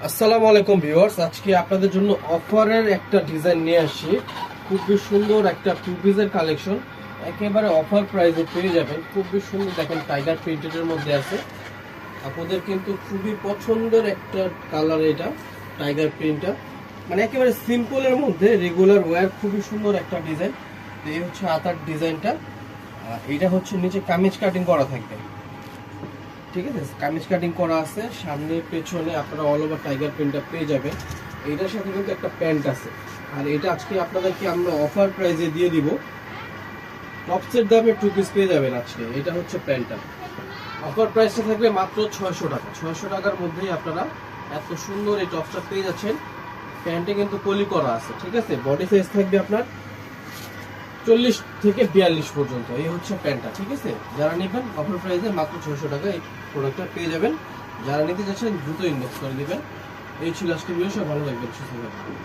আসসালামু আলাইকুম ভিউয়ার্স, আজকে আপনাদের জন্য অফারের একটা ডিজাইন নিয়ে আসছি। খুবই সুন্দর একটা টু পিসের কালেকশন, একেবারে অফার প্রাইসে পেয়ে যাবেন। খুবই সুন্দর, দেখেন টাইগার প্রিন্টেডের মধ্যে আছে। আপনাদের কিন্তু খুবই পছন্দের একটা কালার, এটা টাইগার প্রিন্টটা, মানে একেবারে সিম্পলের মধ্যে রেগুলার ওয়্যার। খুবই সুন্দর একটা ডিজাইন। এই হচ্ছে হাতার ডিজাইনটা, এটা হচ্ছে নিচে কামিজ কাটিং করা থাকবে। ঠিক আছে, কামিজ কাটিং করা আছে, সামনে পেছনে আপনারা অল ওভার টাইগার প্রিন্টটা পেয়ে যাবেন। এইটার সাথে কিন্তু একটা প্যান্ট আছে, আর এটা আজকে আপনাদেরকে আমরা অফার প্রাইসে দিয়ে দিব। টপসের দামে টু পিস পেয়ে যাবেন আজকে। এটা হচ্ছে প্যান্টটা, অফার প্রাইসটা থাকবে মাত্র 600 টাকা। 600 টাকার মধ্যেই আপনারা এত সুন্দর এই টপসটা পেয়ে যাচ্ছেন। প্যান্টে কিন্তু কলি করা আছে, ঠিক আছে। বডি সাইজ থাকবে আপনার 40 থেকে 42 পর্যন্ত। এই হচ্ছে প্যান্টটা, ঠিক আছে। যারা নেবেন অফার প্রাইসে মাত্র 600 টাকা এই প্রোডাক্টটা পেয়ে যাবেন। যারা নিতে চাচ্ছেন দ্রুত ইনবক্স করে দিবেন। এই ছিল আজকে ভিডিও। সব ভালো থাকবেন, সুস্থ থাকবেন।